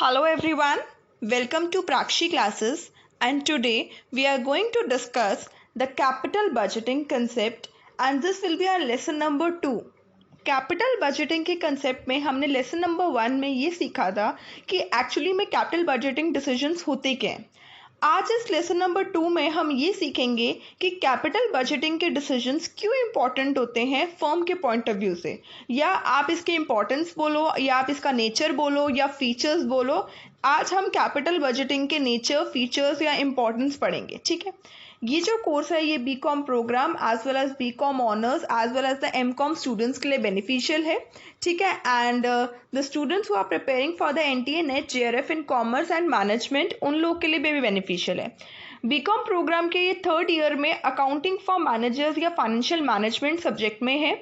Hello everyone, welcome to Prakshi classes, and today we are going to discuss the capital budgeting concept, and this will be our lesson number 2. Capital budgeting के concept में हमने lesson number 1 में ये सीखा था कि actually में capital budgeting decisions होते क्या हैं। आज इस लेसन नंबर 2 में हम ये सीखेंगे कि कैपिटल बजटिंग के डिसीजंस क्यों इंपॉर्टेंट होते हैं फर्म के पॉइंट ऑफ व्यू से, या आप इसके इंपॉर्टेंस बोलो या आप इसका नेचर बोलो या फीचर्स बोलो। आज हम कैपिटल बजटिंग के नेचर, फीचर्स या इंपॉर्टेंस पढ़ेंगे। ठीक है, ये जो कोर्स है ये BCom program as well as BCom honours as well as the MCom students के लिए बेनिफिशियल है। ठीक है, and the students who are preparing for the NTA NET JRF in commerce and management, उन लोग के लिए भी बेनिफिशियल है। बीकॉम प्रोग्राम के ये 3rd ईयर में अकाउंटिंग फॉर मैनेजर्स या फाइनेंशियल मैनेजमेंट सब्जेक्ट में है,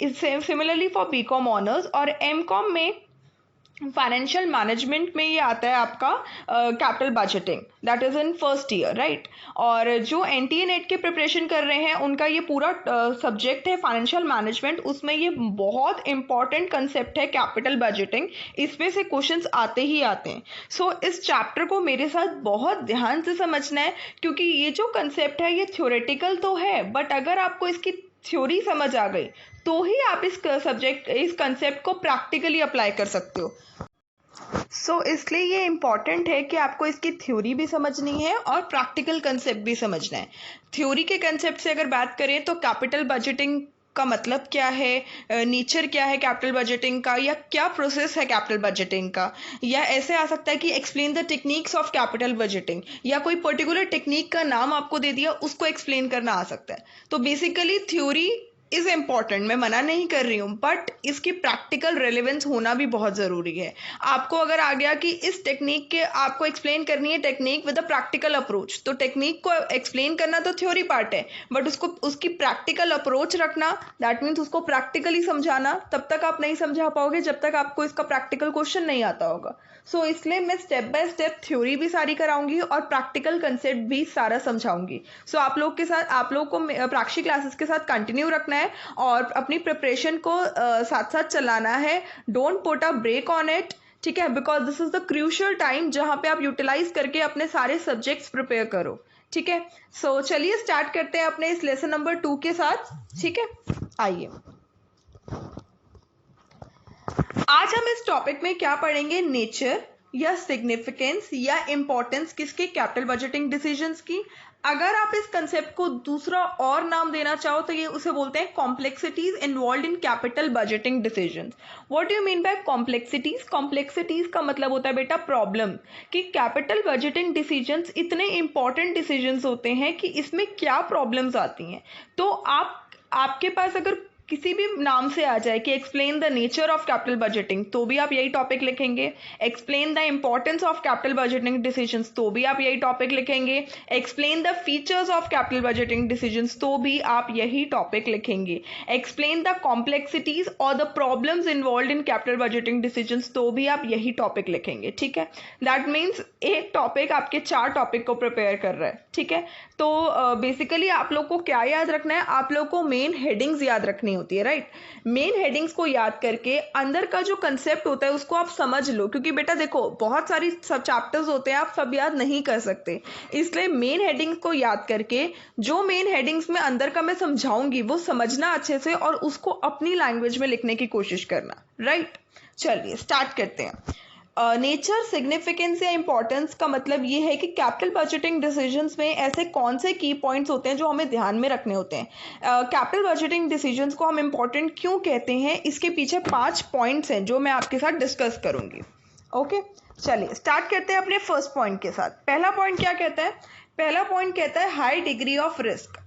सिमिलरली फॉर बीकॉम ऑनर्स, और एमकॉम में फाइनेंशियल मैनेजमेंट में ये आता है आपका capital budgeting, that is in 1st year, right. और जो एनटीए नेट के प्रिपरेशन कर रहे हैं उनका ये पूरा सब्जेक्ट है फाइनेंशियल मैनेजमेंट, उसमें ये बहुत इंपॉर्टेंट कंसेप्ट है कैपिटल बजटिंग, इसमें से क्वेश्चंस आते ही आते हैं। सो इस चैप्टर को मेरे साथ बहुत ध्यान से समझना है, क्योंकि ये जो कंसेप्ट है ये थ्योरेटिकल तो है, बट अगर आपको इसकी थ्योरी समझ आ गई तो ही आप इस कंसेप्ट को प्रैक्टिकली अप्लाई कर सकते हो। इसलिए ये इम्पॉर्टेंट है कि आपको इसकी थ्योरी भी समझनी है और प्रैक्टिकल कंसेप्ट भी समझना है। थ्योरी के कंसेप्ट से अगर बात करें तो कैपिटल बजटिंग का मतलब क्या है, नेचर क्या है कैपिटल बजटिंग का, या क्या प्रोसेस है कैपिटल बजटिंग का, या ऐसे आ सकता है कि explain the techniques of capital budgeting, या कोई पर्टिकुलर टेक्निक का नाम आपको दे दिया उसको एक्सप्लेन करना आ सकता है। तो बेसिकली थ्योरी इज़ इम्पॉर्टेंट, मैं मना नहीं कर रही हूँ, बट इसकी प्रैक्टिकल रेलेवेंस होना भी बहुत ज़रूरी है। आपको अगर आ गया कि इस टेक्निक के आपको एक्सप्लेन करनी है technique with a practical approach, तो टेक्निक को एक्सप्लेन करना तो थ्योरी पार्ट है, बट उसकी प्रैक्टिकल अप्रोच रखना, दैट मीन्स उसको प्रैक्टिकली समझाना, तब तक आप नहीं समझा पाओगे जब तक आपको इसका प्रैक्टिकल क्वेश्चन नहीं आता होगा। इसलिए मैं स्टेप बाय स्टेप थ्योरी भी सारी कराऊंगी और प्रैक्टिकल कंसेप्ट भी सारा समझाऊंगी। आप लोग को प्राक्षी क्लासेस के साथ कंटिन्यू रखना है और अपनी प्रिपरेशन को साथ साथ चलाना है। Don't put a brake on it, ठीक है, because this is the crucial time जहां पे आप यूटिलाइज करके अपने सारे सब्जेक्ट्स प्रिपेयर करो। ठीक है, चलिए स्टार्ट करते हैं अपने इस लेसन नंबर 2 के साथ। ठीक है, आइए आज हम इस टॉपिक में क्या पढ़ेंगे, नेचर या सिग्निफिकेंस या इंपॉर्टेंस किसके, कैपिटल बजटिंग डिसीजंस की। अगर आप इस कंसेप्ट को दूसरा और नाम देना चाहो तो ये उसे बोलते हैं complexities involve in capital budgeting decisions. What do you mean by complexities? Complexities का मतलब होता है बेटा प्रॉब्लम, कि कैपिटल बजटिंग डिसीजंस इतने इंपॉर्टेंट डिसीजंस होते हैं कि इसमें क्या प्रॉब्लम्स आती हैं। तो आपके पास अगर किसी भी नाम से आ जाए कि explain the nature of capital budgeting, तो भी आप यही टॉपिक लिखेंगे। Explain the importance of capital budgeting decisions, तो भी आप यही टॉपिक लिखेंगे। Explain the features of capital budgeting decisions, तो भी आप यही टॉपिक लिखेंगे। एक्सप्लेन द कॉम्प्लेक्सिटीज और the problems involve in capital budgeting decisions, तो भी आप यही टॉपिक लिखेंगे। ठीक है, दैट मीन्स एक टॉपिक आपके 4 टॉपिक को प्रिपेयर कर रहा है। ठीक है, तो बेसिकली आप लोग को क्या याद रखना है, आप लोग को मेन हेडिंग्स याद रखनी होती है, राइट। मेन हेडिंग्स को याद करके अंदर का जो कंसेप्ट होता है उसको आप समझ लो, क्योंकि बेटा देखो बहुत सारी सब चैप्टर्स होते हैं, आप सब याद नहीं कर सकते, इसलिए मेन हेडिंग्स को याद करके जो मेन हेडिंग्स में अंदर का मैं समझाऊंगी वो समझना अच्छे से और उसको अपनी लैंग्वेज में लिखने की कोशिश करना, राइट। चलिए स्टार्ट करते हैं। नेचर, सिग्निफिकेंस या इंपॉर्टेंस का मतलब ये है कि कैपिटल बजटिंग डिसीजंस में ऐसे कौन से की पॉइंट्स होते हैं जो हमें ध्यान में रखने होते हैं। कैपिटल बजटिंग डिसीजंस को हम इंपॉर्टेंट क्यों कहते हैं, इसके पीछे 5 पॉइंट्स हैं जो मैं आपके साथ डिस्कस करूंगी। ओके, चलिए स्टार्ट करते हैं अपने फर्स्ट पॉइंट के साथ। पहला पॉइंट क्या कहता है? पहला पॉइंट कहता है हाई डिग्री ऑफ रिस्क।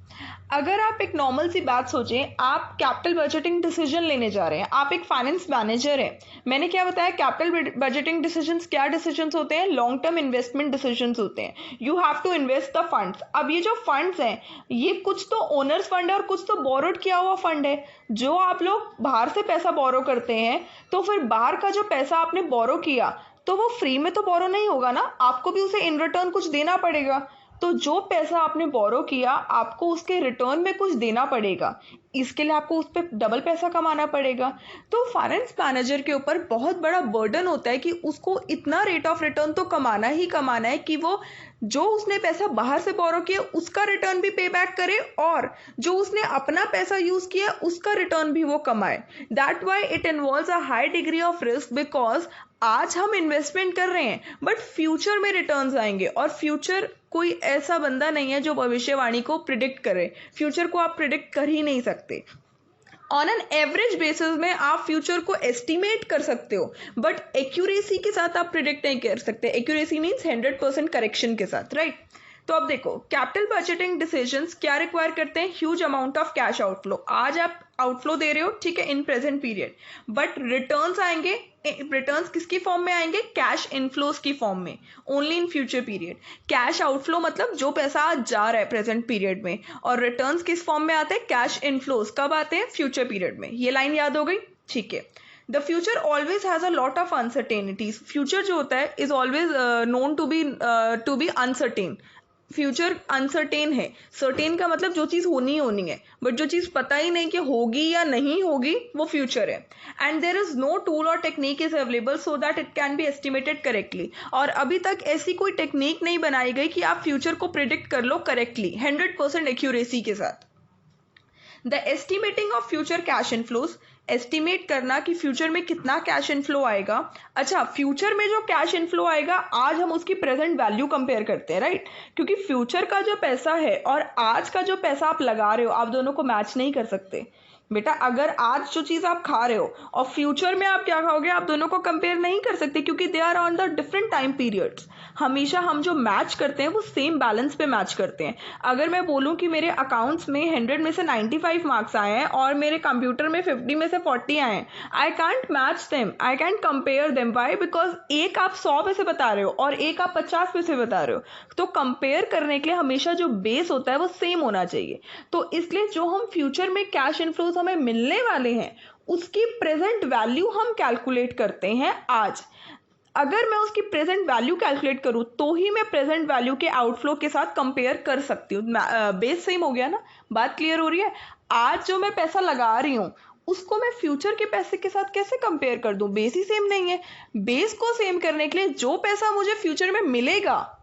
अगर आप एक नॉर्मल सी बात सोचें, आप कैपिटल बजटिंग डिसीजन लेने जा रहे हैं, आप एक फाइनेंस मैनेजर हैं। मैंने क्या बताया, कैपिटल बजटिंग डिसीजंस क्या डिसीजंस होते हैं, लॉन्ग टर्म इन्वेस्टमेंट डिसीजंस होते हैं। You have to invest the funds. अब ये जो फंड्स हैं ये कुछ तो ओनर्स फंड है और कुछ तो बोरोड किया हुआ फंड है। जो आप लोग बाहर से पैसा बोरो करते हैं तो फिर बाहर का जो पैसा आपने बोरो किया तो वो फ्री में तो बोरो नहीं होगा ना, आपको भी उसे इन रिटर्न कुछ देना पड़ेगा। तो जो पैसा आपने बोरो किया आपको उसके रिटर्न में कुछ देना पड़ेगा, इसके लिए आपको उस पर डबल पैसा कमाना पड़ेगा। तो फाइनेंस मैनेजर के ऊपर बहुत बड़ा बर्डन होता है कि उसको इतना रेट ऑफ रिटर्न तो कमाना ही कमाना है कि वो जो उसने पैसा बाहर से बोरो किया उसका रिटर्न भी पे बैक करे और जो उसने अपना पैसा यूज किया उसका रिटर्न भी वो कमाए। That why it involves a high degree of risk, because आज हम इन्वेस्टमेंट कर रहे हैं बट फ्यूचर में रिटर्न्स आएंगे और फ्यूचर कोई ऐसा बंदा नहीं है जो भविष्यवाणी को प्रिडिक्ट करे। फ्यूचर को आप प्रिडिक्ट कर ही नहीं सकते। ऑन एन एवरेज बेसिस में आप फ्यूचर को एस्टिमेट कर सकते हो बट एक्यूरेसी के साथ आप प्रिडिक्ट नहीं कर सकते। एक्यूरेसी मीन्स 100% करेक्शन के साथ, राइट? तो अब देखो, कैपिटल बजटिंग डिसीजंस क्या रिक्वायर करते हैं? Huge amount of cash outflow. आज आप आउटफ्लो दे रहे हो, ठीक है, इन प्रेजेंट पीरियड, बट रिटर्न्स आएंगे। रिटर्न्स किसकी फॉर्म में आएंगे? कैश इनफ्लोस की फॉर्म में, only in future period. Cash outflow मतलब जो पैसा आज जा रहा है प्रेजेंट पीरियड में, और रिटर्न्स किस फॉर्म में आते हैं? Cash inflows. कब आते हैं? फ्यूचर पीरियड में। ये लाइन याद हो गई? ठीक है। The future always has a lot of uncertainties. Future जो होता है is always known to be uncertain. Future uncertain है। सर्टेन का मतलब जो चीज होनी होनी है, बट जो चीज पता ही नहीं कि होगी या नहीं होगी वो फ्यूचर है। And there is no tool और technique is available so that it can be estimated correctly. और अभी तक ऐसी कोई टेक्निक नहीं बनाई गई कि आप फ्यूचर को प्रिडिक्ट कर लो करेक्टली 100% एक्यूरेसी के साथ। The estimating of future cash inflows, estimate करना कि फ्यूचर में कितना कैश इनफ्लो आएगा। अच्छा, फ्यूचर में जो कैश इनफ्लो आएगा आज हम उसकी प्रेजेंट वैल्यू कंपेयर करते हैं, राइट? क्योंकि फ्यूचर का जो पैसा है और आज का जो पैसा आप लगा रहे हो, आप दोनों को मैच नहीं कर सकते बेटा। अगर आज जो चीज आप खा रहे हो और फ्यूचर में आप क्या खाओगे, आप दोनों को कंपेयर नहीं कर सकते क्योंकि they are on the different time periods. हमेशा हम जो मैच करते हैं वो सेम बैलेंस पे मैच करते हैं। अगर मैं बोलूं कि मेरे अकाउंट्स में 100 में से 95 मार्क्स आए हैं और मेरे कंप्यूटर में 50 में से 40 आए हैं, I can't match them, I can't compare them. Why? Because एक आप 100 में से बता रहे हो और एक आप 50 में से बता रहे हो। तो कंपेयर करने के लिए हमेशा जो बेस होता है वो सेम होना चाहिए। तो इसलिए जो हम फ्यूचर में कैश इनफ्लोज हमें मिलने वाले हैं उसकी प्रेजेंट वैल्यू हम कैलकुलेट करते हैं आज। अगर मैं उसकी प्रेजेंट वैल्यू कैलकुलेट करूं तो ही मैं प्रेजेंट वैल्यू के आउटफ्लो के साथ कंपेयर कर सकती हूँ। बेस सेम हो गया ना? बात क्लियर हो रही है? आज जो मैं पैसा लगा रही हूँ उसको मैं फ्यूचर के पैसे के साथ कैसे कंपेयर कर दूं? बेस ही सेम नहीं है। बेस को सेम करने के लिए जो पैसा मुझे फ्यूचर में मिलेगा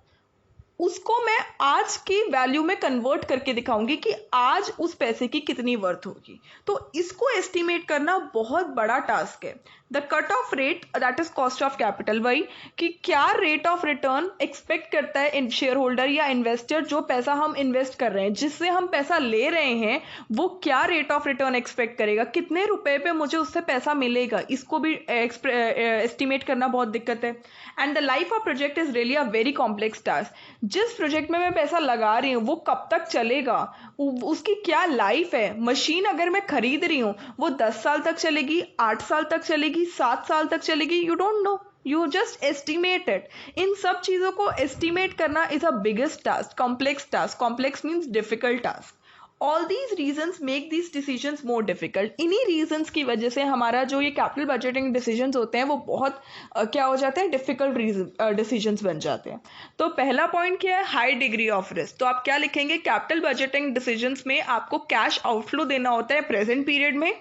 उसको मैं आज की वैल्यू में कन्वर्ट करके दिखाऊंगी कि आज उस पैसे की कितनी वर्थ होगी। तो इसको एस्टिमेट करना बहुत बड़ा टास्क है। The cut off rate, that is cost of capital. वही कि क्या रेट ऑफ रिटर्न एक्सपेक्ट करता है शेयर होल्डर या इन्वेस्टर, जो पैसा हम इन्वेस्ट कर रहे हैं, जिससे हम पैसा ले रहे हैं, वो क्या रेट ऑफ रिटर्न एक्सपेक्ट करेगा, कितने रुपए पे मुझे उससे पैसा मिलेगा, इसको भी एस्टिमेट करना बहुत दिक्कत है। And the life of project is really a very complex task. जिस प्रोजेक्ट में मैं पैसा लगा रही हूँ वो कब तक चलेगा, उसकी क्या लाइफ है। मशीन अगर मैं खरीद रही हूँ वो 10 साल तक चलेगी, 8 साल तक चलेगी, 7 साल तक चलेगी, you don't know, you just estimate it. इन सब चीजों को एस्टिमेट करना is a biggest task, complex task. Complex means difficult task. All these reasons make these decisions more difficult. इन्हीं रीजन्स की वजह से हमारा जो ये कैपिटल बजटिंग डिसीजंस होते हैं वो बहुत क्या हो जाते हैं, डिफिकल्ट डिसीजंस बन जाते हैं। तो पहला पॉइंट क्या है, हाई डिग्री ऑफ रिस्क। तो आप क्या लिखेंगे, कैपिटल बजटिंग डिसीजंस में आपको कैश आउटफ्लो देना होता है प्रेजेंट पीरियड में,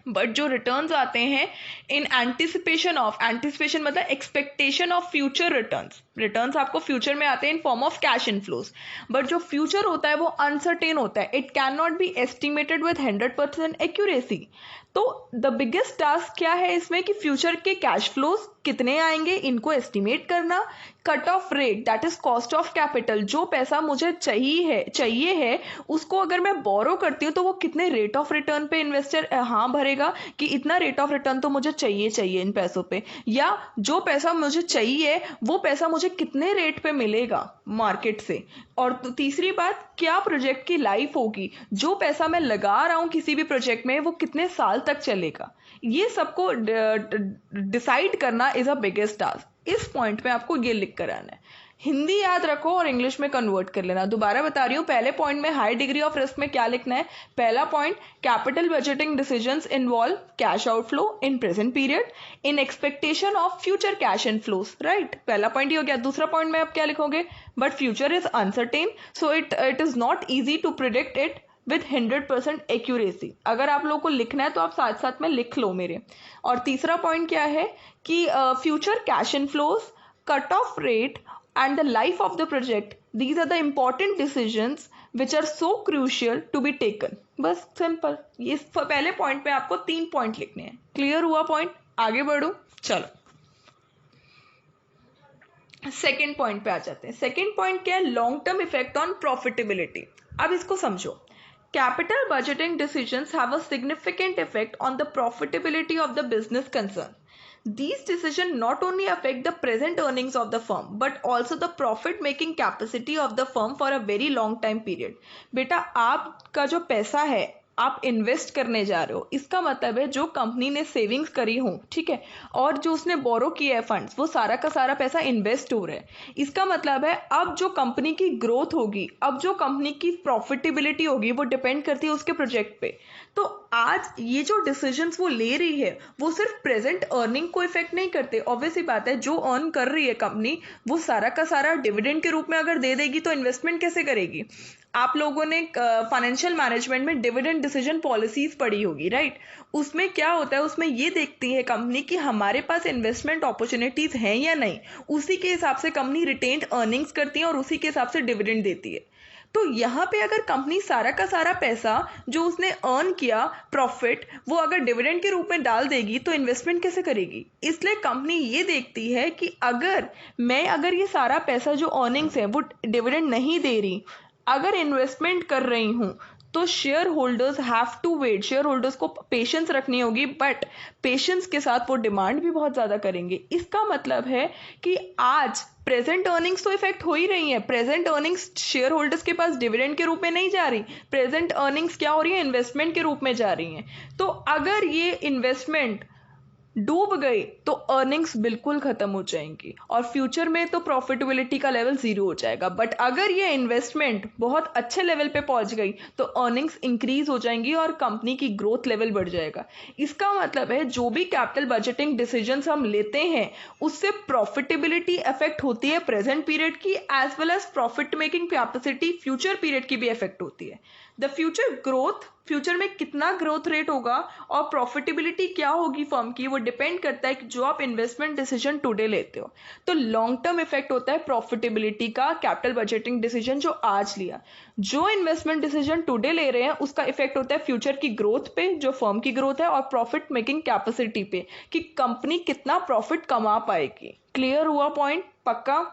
बट जो रिटर्न्स आते हैं इन एंटिसिपेशन ऑफ, एंटिसिपेशन मतलब expectation of future returns. Returns आपको फ्यूचर में आते हैं in form of cash inflows, but जो फ्यूचर होता है वो अनसर्टेन होता है। It can not B estimated with 100% accuracy. तो द बिगेस्ट टास्क क्या है इसमें कि फ्यूचर के कैश फ्लोज कितने आएंगे इनको एस्टिमेट करना। Cut off rate, that is cost of capital. जो पैसा मुझे चाहिए है उसको अगर मैं बोरो करती हूँ तो वो कितने रेट ऑफ रिटर्न पे इन्वेस्टर हाँ भरेगा कि इतना रेट ऑफ रिटर्न तो मुझे चाहिए इन पैसों पे, या जो पैसा मुझे चाहिए वो पैसा मुझे कितने रेट पे मिलेगा मार्केट से। और तीसरी बात, क्या प्रोजेक्ट की लाइफ होगी, जो पैसा मैं लगा रहा हूँ किसी भी प्रोजेक्ट में वो कितने साल तक चलेगा। ये सबको डिसाइड करना इज अ बिगेस्ट टास्क। इस पॉइंट पे आपको ये लिख कर आना है। हिंदी याद रखो और इंग्लिश में कन्वर्ट कर लेना। दोबारा बता रही हूँ, पहले पॉइंट में हाई डिग्री ऑफ रिस्क में क्या लिखना है। पहला point, capital budgeting decisions involve cash outflow in present period in expectation of future cash inflows, right. पहला पॉइंट ये हो गया। दूसरा पॉइंट में आप क्या लिखोगे, but future is uncertain so it is not easy to predict it with 100% accuracy. अगर आप लोगों को लिखना है तो आप साथ साथ में लिख लो मेरे। और तीसरा पॉइंट क्या है कि future cash inflows, cut off rate and the life of the project, these are the important decisions which are so crucial to be taken। बस सिंपल, ये पहले पॉइंट पे आपको 3 पॉइंट लिखने हैं। क्लियर हुआ पॉइंट? आगे बढ़ो, चलो सेकेंड पॉइंट पे आ जाते हैं। सेकेंड पॉइंट क्या है, long term effect on profitability. अब इसको समझो। Capital budgeting decisions have a significant effect on the profitability of the business concern. These decisions not only affect the present earnings of the firm but also the profit making capacity of the firm for a very long time period। बेटा आपका जो पैसा है आप invest करने जा रहे हो, इसका मतलब है जो कंपनी ने सेविंग्स करी हो, ठीक है, और जो उसने बोरो किया है फंड्स, वो सारा का सारा पैसा इन्वेस्ट हो रहा है। इसका मतलब है अब जो कंपनी की ग्रोथ होगी, अब जो कंपनी की प्रॉफिटेबिलिटी होगी, वो डिपेंड करती है उसके प्रोजेक्ट पे। तो आज ये जो डिसीजंस वो ले रही है वो सिर्फ प्रेजेंट अर्निंग को इफेक्ट नहीं करते। ऑब्वियसली बात है, जो अर्न कर रही है कंपनी वो सारा का सारा डिविडेंड के रूप में अगर दे देगी तो इन्वेस्टमेंट कैसे करेगी। आप लोगों ने फाइनेंशियल मैनेजमेंट में डिविडेंड डिसीजन पॉलिसीज पढ़ी होगी, राइट। उसमें क्या होता है, उसमें ये देखती है कंपनी कि हमारे पास इन्वेस्टमेंट अपॉर्चुनिटीज हैं या नहीं, उसी के हिसाब से कंपनी रिटेन्ड अर्निंग्स करती है और उसी के हिसाब से डिविडेंड देती है। तो यहाँ पे अगर कंपनी सारा का सारा पैसा जो उसने अर्न किया प्रॉफिट, वो अगर डिविडेंड के रूप में डाल देगी तो इन्वेस्टमेंट कैसे करेगी। इसलिए कंपनी ये देखती है कि अगर ये सारा पैसा जो अर्निंग्स है वो डिविडेंड नहीं दे रही, अगर इन्वेस्टमेंट कर रही हूँ, तो share holders have to wait. Share holders को पेशेंस रखनी होगी, बट पेशेंस के साथ वो डिमांड भी बहुत ज़्यादा करेंगे। इसका मतलब है कि आज प्रेजेंट अर्निंग्स तो इफेक्ट हो ही रही है। प्रेजेंट अर्निंग्स शेयर होल्डर्स के पास डिविडेंड के रूप में नहीं जा रही, प्रेजेंट अर्निंग्स क्या हो रही है, इन्वेस्टमेंट के रूप में जा रही हैं। तो अगर ये इन्वेस्टमेंट डूब गई तो अर्निंग्स बिल्कुल खत्म हो जाएंगी और फ्यूचर में तो प्रॉफिटेबिलिटी का लेवल 0 हो जाएगा। बट अगर ये इन्वेस्टमेंट बहुत अच्छे लेवल पे पहुंच गई तो अर्निंग्स इंक्रीज हो जाएंगी और कंपनी की ग्रोथ लेवल बढ़ जाएगा। इसका मतलब है जो भी कैपिटल बजटिंग डिसीजंस हम लेते हैं उससे प्रॉफिटेबिलिटी अफेक्ट होती है प्रेजेंट पीरियड की, as well as profit making capacity future period की भी अफेक्ट होती है। द फ्यूचर ग्रोथ, फ्यूचर में कितना ग्रोथ रेट होगा और प्रॉफिटेबिलिटी क्या होगी फर्म की, वो डिपेंड करता है कि जो आप इन्वेस्टमेंट डिसीजन टुडे लेते हो। तो लॉन्ग टर्म इफेक्ट होता है प्रॉफिटेबिलिटी का कैपिटल बजटिंग डिसीजन जो आज लिया। जो इन्वेस्टमेंट डिसीजन टुडे ले रहे हैं उसका इफेक्ट होता है फ्यूचर की ग्रोथ पे, जो फर्म की ग्रोथ है, और प्रॉफिट मेकिंग कैपेसिटी पे कि कंपनी कितना प्रॉफिट कमा पाएगी। क्लियर हुआ पॉइंट? पक्का?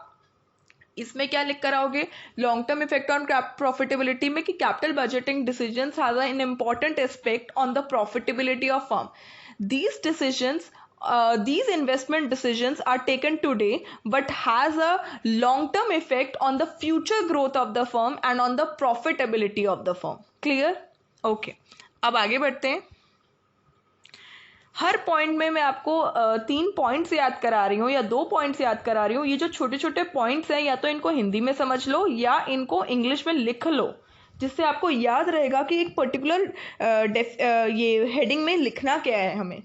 इसमें क्या लिख कर आओगे, long term effect on profitability में कि capital budgeting decisions has an important aspect on the profitability of firm. These decisions these investment decisions are taken today but has a long term effect on the future growth of the firm and on the profitability of the firm। clear? okay, अब आगे बढ़ते हैं। हर point में मैं आपको 3 points याद करा रही हूँ या 2 पॉइंट्स याद करा रही हूँ। ये जो छोटे छोटे पॉइंट्स हैं या तो इनको हिंदी में समझ लो या इनको इंग्लिश में लिख लो, जिससे आपको याद रहेगा कि एक पर्टिकुलर ये हेडिंग में लिखना क्या है हमें।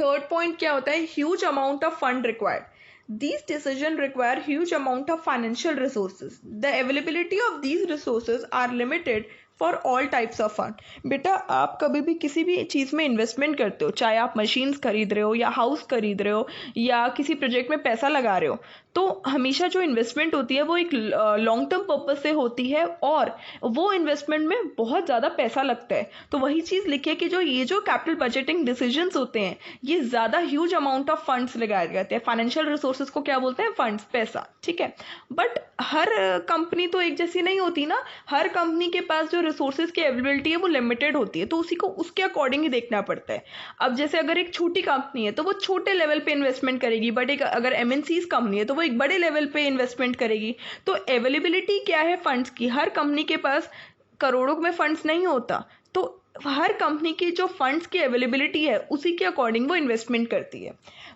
थर्ड पॉइंट क्या होता है, huge amount of fund required. These decisions require huge amount of financial resources. The availability of these resources are limited for all types of fund. बेटा आप कभी भी किसी भी चीज़ में इन्वेस्टमेंट करते हो, चाहे आप मशीन्स खरीद रहे हो या हाउस खरीद रहे हो या किसी प्रोजेक्ट में पैसा लगा रहे हो, तो हमेशा जो इन्वेस्टमेंट होती है वो एक लॉन्ग टर्म पर्पज से होती है और वो इन्वेस्टमेंट में बहुत ज़्यादा पैसा लगता है। तो वही चीज़ लिखिए कि ये जो कैपिटल बजटिंग डिसीजंस होते हैं ये ज़्यादा ह्यूज अमाउंट ऑफ फंड्स लगाए जाते हैं। फाइनेंशियल रिसोर्सेज को क्या बोलते हैं, फंड्स, पैसा, ठीक है। बट हर कंपनी तो एक जैसी नहीं होती ना, हर कंपनी के पास जो रिसोर्सेज की अवेलेबिलिटी है वो लिमिटेड होती है, तो उसी को उसके अकॉर्डिंग ही देखना पड़ता है। अब जैसे अगर एक छोटी कंपनी है तो वो छोटे लेवल पे इन्वेस्टमेंट करेगी, बट एक अगर एमएनसीज कंपनी है तो वो एक बड़े लेवल पे इन्वेस्टमेंट करेगी। तो अवेलेबिलिटी क्या है फंड्स की, हर कंपनी के पास करोड़ों में फंड्स नहीं होता, तो हर कंपनी की जो फंड्स की अवेलेबिलिटी है उसी के अकॉर्डिंग वो इन्वेस्टमेंट करती है।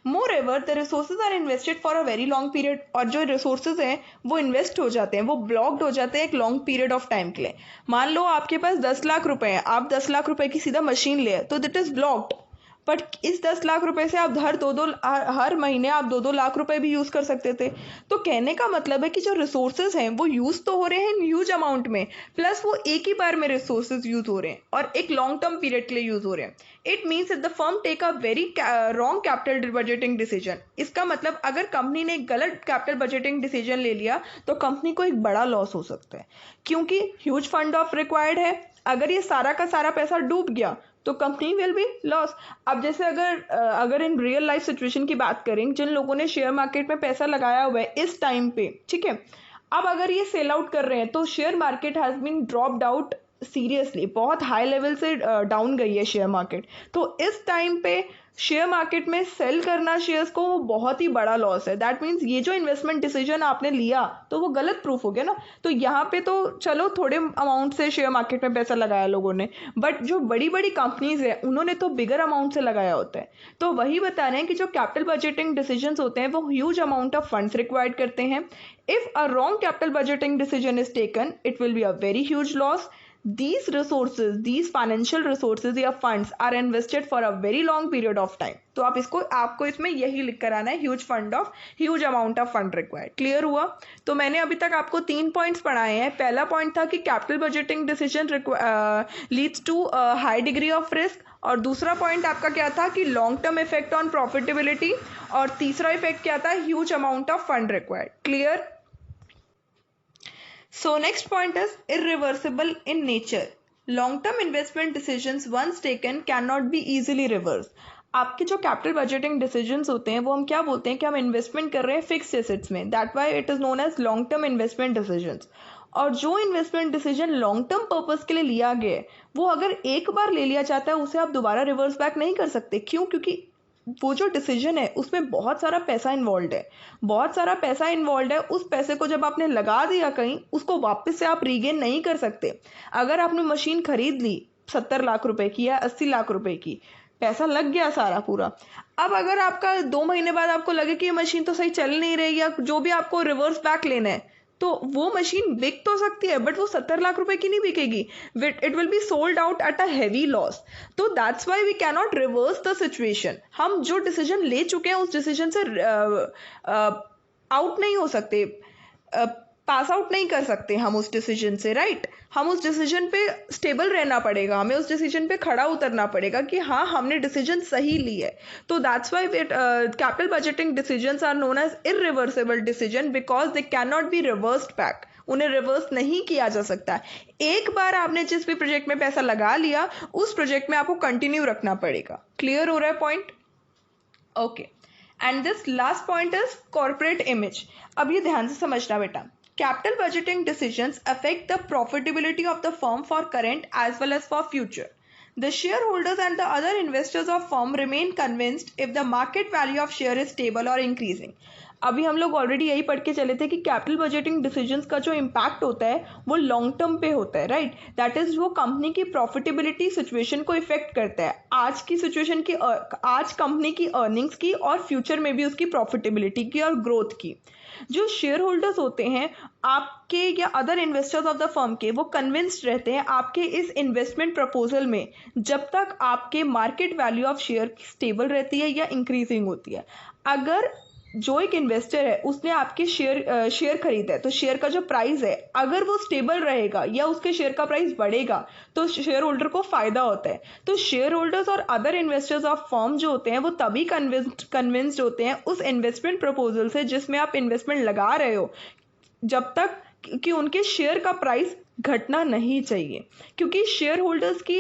Moreover the resources are invested for a very long period, और जो रिसोर्सेज हैं वो इन्वेस्ट हो जाते हैं, वो ब्लॉक्ड हो जाते हैं एक लॉन्ग पीरियड ऑफ टाइम के लिए। मान लो आपके पास 10 लाख रुपए हैं, आप 10 लाख रुपए की सीधा मशीन ले, तो दैट इज ब्लॉक्ड। बट इस 10 लाख रुपए से आप हर महीने आप 2-2 लाख रुपए भी यूज कर सकते थे। तो कहने का मतलब है कि जो रिसोर्सेज हैं वो यूज तो हो रहे हैं ह्यूज अमाउंट में, प्लस वो एक ही बार में रिसोर्सेज यूज हो रहे हैं और एक लॉन्ग टर्म पीरियड के लिए यूज हो रहे हैं। It means the firm take a very wrong capital budgeting decision. इसका मतलब अगर कंपनी ने एक गलत कैपिटल बजटिंग डिसीजन ले लिया तो कंपनी को एक बड़ा लॉस हो सकता है, क्योंकि ह्यूज फंड ऑफ रिक्वायर्ड है। अगर ये सारा का सारा पैसा डूब गया तो कंपनी विल बी लॉस। अब जैसे अगर इन रियल लाइफ सिचुएशन की बात करें, जिन लोगों ने शेयर मार्केट में पैसा लगाया हुआ है इस टाइम पे, ठीक है, अब अगर ये सेल आउट कर रहे हैं तो share market has been dropped out seriously, बहुत हाई लेवल से डाउन गई है शेयर मार्केट। तो इस टाइम पे शेयर मार्केट में सेल करना शेयर्स को वो बहुत ही बड़ा लॉस है। दैट मीन्स ये जो इन्वेस्टमेंट डिसीजन आपने लिया तो वो गलत प्रूफ हो गया ना। तो यहाँ पे तो चलो थोड़े अमाउंट से शेयर मार्केट में पैसा लगाया लोगों ने, बट जो बड़ी बड़ी कंपनीज है उन्होंने तो बिगर अमाउंट से लगाया होता है। तो वही बता रहे हैं कि जो कैपिटल बजटिंग डिसीजंस होते हैं वो huge amount of funds required करते हैं। If a wrong capital budgeting decision is taken, it will be a very huge loss. These resources, these financial resources या funds are invested for a very long period of time. तो आपको इसमें यही लिख कर आना है, huge amount of fund required. Clear हुआ? तो मैंने अभी तक आपको 3 पॉइंट्स पढ़ाए हैं। पहला पॉइंट था कि capital budgeting decision leads to high degree of risk, और दूसरा पॉइंट आपका क्या था कि long term effect on profitability, और तीसरा इफेक्ट क्या था, huge amount of fund required. Clear? So next point is irreversible in nature. Long-term investment decisions once taken cannot be easily reversed. आपके जो कैपिटल बजटिंग डिसीजंस होते हैं वो हम क्या बोलते हैं कि हम इन्वेस्टमेंट कर रहे हैं फिक्स्ड एसेट्स में, that why it is known as long term investment decisions. और जो investment decision long term purpose के लिए लिया गया है वो अगर एक बार ले लिया जाता है उसे आप दोबारा रिवर्स बैक नहीं कर सकते। क्यों? क्योंकि वो जो डिसीजन है उसमें बहुत सारा पैसा इन्वॉल्व है, बहुत सारा पैसा इन्वॉल्व है। उस पैसे को जब आपने लगा दिया कहीं, उसको वापस से आप रीगेन नहीं कर सकते। अगर आपने मशीन खरीद ली 70 लाख रुपए की या 80 लाख रुपए की, पैसा लग गया सारा पूरा, अब अगर आपका 2 महीने बाद आपको लगे कि ये मशीन तो सही चल नहीं रही या जो भी आपको रिवर्स बैक लेना है, तो वो मशीन बिक तो सकती है बट वो 70 लाख रुपए की नहीं बिकेगी, it will be sold out at a heavy loss. तो that's why we can not reverse the situation. हम जो डिसीजन ले चुके हैं उस डिसीजन से आउट नहीं हो सकते, पास आउट नहीं कर सकते हम उस डिसीजन से, राइट? हम उस डिसीजन पे स्टेबल रहना पड़ेगा, हमें उस डिसीजन पे खड़ा उतरना पड़ेगा कि हाँ हमने डिसीजन सही ली है। तो that's why capital budgeting decisions are known as irreversible decision because they can not be reversed back. उन्हें रिवर्स नहीं किया जा सकता। एक बार आपने जिस भी प्रोजेक्ट में पैसा लगा लिया उस प्रोजेक्ट में आपको कंटिन्यू रखना पड़ेगा। क्लियर हो रहा है point? Okay, and this last point is corporate image. अब ये ध्यान से समझना बेटा, capital budgeting decisions affect the profitability of the firm for current as well as for future. The shareholders and the other investors of firm remain convinced if the market value of share is stable or increasing. अभी हम लोग already यही पढ़ के चले थे कि capital budgeting decisions का जो इम्पैक्ट होता है वो लॉन्ग टर्म पे होता है, राइट? दैट इज वो कंपनी की प्रॉफिटेबिलिटी सिचुएशन को इफेक्ट करता है, आज की सिचुएशन की, आज कंपनी की अर्निंग्स की और फ्यूचर में भी उसकी प्रॉफिटेबिलिटी की और ग्रोथ की। जो शेयर होल्डर्स होते हैं आपके या other investors of the firm के, वो कन्विंस्ड रहते हैं आपके इस इन्वेस्टमेंट प्रपोजल में जब तक आपके market value of share stable रहती है या इंक्रीजिंग होती है। अगर जो एक इन्वेस्टर है उसने आपके शेयर खरीदा है तो शेयर का जो प्राइस है अगर वो स्टेबल रहेगा या उसके शेयर का प्राइस बढ़ेगा तो शेयर होल्डर को फायदा होता है। तो शेयर होल्डर्स और अदर इन्वेस्टर्स ऑफ फर्म जो होते हैं वो तभी कन्विंस्ड होते हैं उस इन्वेस्टमेंट प्रपोजल से जिसमें आप इन्वेस्टमेंट लगा रहे हो, जब तक कि उनके शेयर का प्राइस घटना नहीं चाहिए। क्योंकि शेयर होल्डर्स की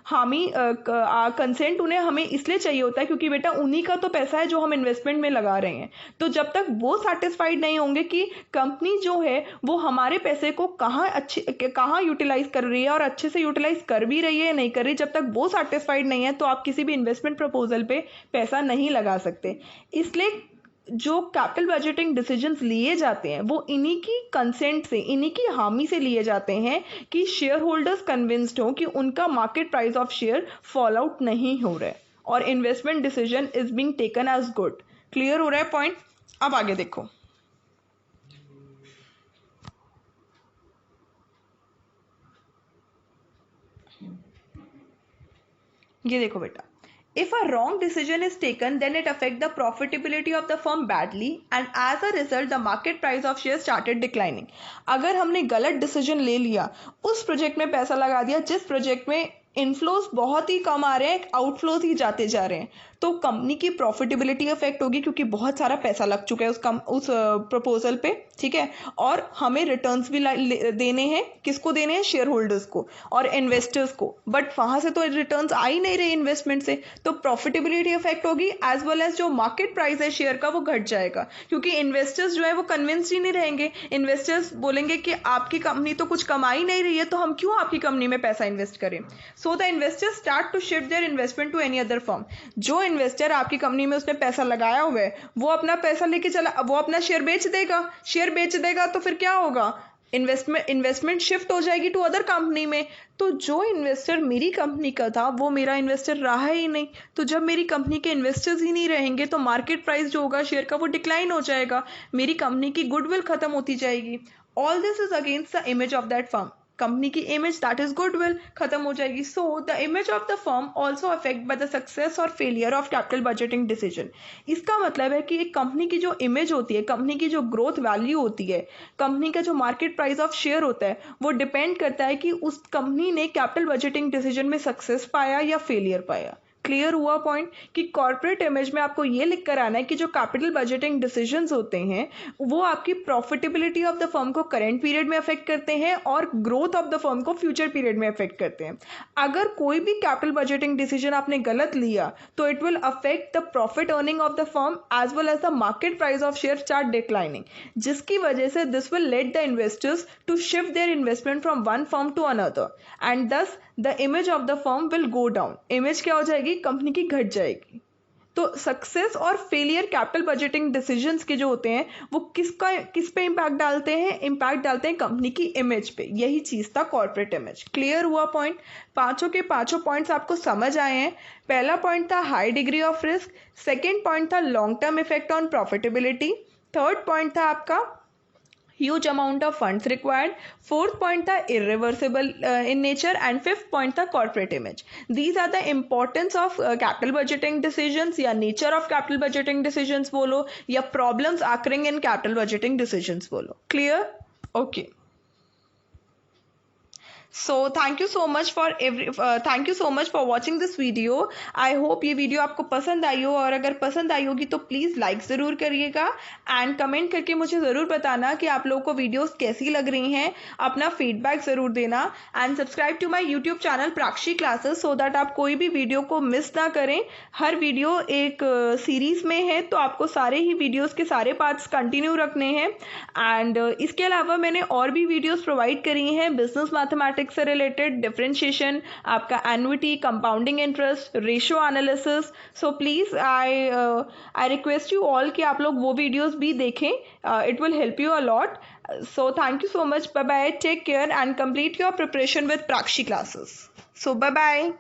हामी कंसेंट उन्हें हमें इसलिए चाहिए होता है क्योंकि बेटा उन्हीं का तो पैसा है जो हम इन्वेस्टमेंट में लगा रहे हैं। तो जब तक वो सेटिस्फाइड नहीं होंगे कि कंपनी जो है वो हमारे पैसे को कहाँ यूटिलाइज कर रही है और अच्छे से यूटिलाइज कर भी रही है या नहीं कर रही, जब तक वो सेटिस्फाइड नहीं है तो आप किसी भी इन्वेस्टमेंट प्रपोजल पे पैसा नहीं लगा सकते। इसलिए जो कैपिटल बजटिंग डिसीजंस लिए जाते हैं वो इन्हीं की कंसेंट से, इन्हीं की हामी से लिए जाते हैं कि शेयर होल्डर्स कन्विंस्ड हो कि उनका market price of share fall out नहीं हो रहा है। और investment decision is being taken as good. Clear हो रहा है पॉइंट? अब आगे देखो, ये देखो बेटा, if a wrong decision is taken then it affect the profitability of the firm badly and as a result the market price of shares started declining। अगर हमने गलत डिसीजन ले लिया, उस प्रोजेक्ट में पैसा लगा दिया जिस प्रोजेक्ट में इनफ्लोज बहुत ही कम आ रहे हैं, आउटफ्लोज ही जाते जा रहे हैं, तो कंपनी की प्रॉफिटेबिलिटी अफेक्ट होगी क्योंकि बहुत सारा पैसा लग चुका है उस प्रपोजल पे, ठीक है। और हमें रिटर्न्स भी देने हैं, किसको देने हैं? शेयर होल्डर्स को और इन्वेस्टर्स को, बट वहां से तो रिटर्न्स आ ही नहीं रहे इन्वेस्टमेंट से, तो प्रॉफिटेबिलिटी अफेक्ट होगी एज वेल एज जो मार्केट प्राइस है शेयर का वो घट जाएगा, क्योंकि इन्वेस्टर्स जो है वो कन्विंस्ड ही नहीं रहेंगे। इन्वेस्टर्स बोलेंगे कि आपकी कंपनी तो कुछ कमा ही नहीं रही है, तो हम क्यों आपकी कंपनी में पैसा इन्वेस्ट करें। So the investors start to shift their investment to any other firm. जो इन्वेस्टर आपकी कंपनी में उसने पैसा लगाया हुआ है वो अपना पैसा लेके चला, वो अपना शेयर बेच देगा, शेयर बेच देगा तो फिर क्या होगा? इन्वेस्टमेंट शिफ्ट हो जाएगी टू अदर कंपनी में। तो जो इन्वेस्टर मेरी कंपनी का था वो मेरा इन्वेस्टर रहा ही नहीं, तो जब मेरी कंपनी के इन्वेस्टर्स ही नहीं रहेंगे तो मार्केट प्राइस जो होगा शेयर का वो डिक्लाइन हो जाएगा, मेरी कंपनी की गुडविल खत्म होती जाएगी। All this is against the image of that firm. Company की इमेज दैट इज गुडविल खत्म हो जाएगी। So the image of the firm also affect by the success और failure of capital budgeting decision. इसका मतलब है कि एक कंपनी की जो इमेज होती है, कंपनी की जो ग्रोथ वैल्यू होती है, कंपनी का जो मार्केट प्राइस ऑफ शेयर होता है, वो डिपेंड करता है कि उस कंपनी ने कैपिटल बजटिंग डिसीजन में सक्सेस पाया या फेलियर पाया। क्लियर हुआ पॉइंट? कि कॉर्पोरेट इमेज में आपको ये लिख कर आना है कि जो कैपिटल बजटिंग डिसीजंस होते हैं वो आपकी प्रॉफिटेबिलिटी ऑफ द फर्म को करंट पीरियड में अफेक्ट करते हैं और ग्रोथ ऑफ द फर्म को फ्यूचर पीरियड में अफेक्ट करते हैं। अगर कोई भी कैपिटल बजटिंग डिसीजन आपने गलत लिया तो it will affect the profit earning of the firm as well as the market price of share start declining, जिसकी वजह से this will let the investors to shift their investment from one firm to another and thus the image of the firm will go down. Image क्या हो जाएगी? Company की घट जाएगी। तो सक्सेस और फेलियर कैपिटल बजटिंग डिसीजंस के जो होते हैं वो किस पे इंपैक्ट डालते हैं? इंपैक्ट डालते हैं कंपनी की इमेज पे। यही चीज था कॉर्पोरेट इमेज। क्लियर हुआ पॉइंट? पांचों के पांचों पॉइंट्स आपको समझ आए हैं। पहला पॉइंट था high degree of risk, second point था long term effect on profitability, third point था आपका huge amount of funds required, fourth point था irreversible in nature, and fifth point था corporate image. These are the importance of capital budgeting decisions या nature of capital budgeting decisions बोलो या problems occurring in capital budgeting decisions बोलो। Clear? Okay. So thank you so much for watching this video. I hope ये video आपको पसंद आई हो, और अगर पसंद आई होगी तो प्लीज़ लाइक ज़रूर करिएगा एंड कमेंट करके मुझे ज़रूर बताना कि आप लोगों को वीडियोस कैसी लग रही हैं, अपना फीडबैक ज़रूर देना and subscribe to my YouTube channel Prakshi classes so that आप कोई भी वीडियो को मिस ना करें। हर वीडियो एक सीरीज़ में है तो आपको सारे ही वीडियोज़ के सारे पार्ट्स कंटिन्यू रखने हैं एंड इसके अलावा मैंने और भी वीडियोज़ प्रोवाइड करी हैं बिजनेस मैथमेटिक्स से रिलेटेड, डिफरेंशिएशन, आपका annuity, compounding interest, ratio analysis. So please I request you all कि आप लोग वो वीडियोस भी देखें, it will help you a lot. So thank you so much, bye bye, take care and complete your preparation with Prakshi classes. So bye bye.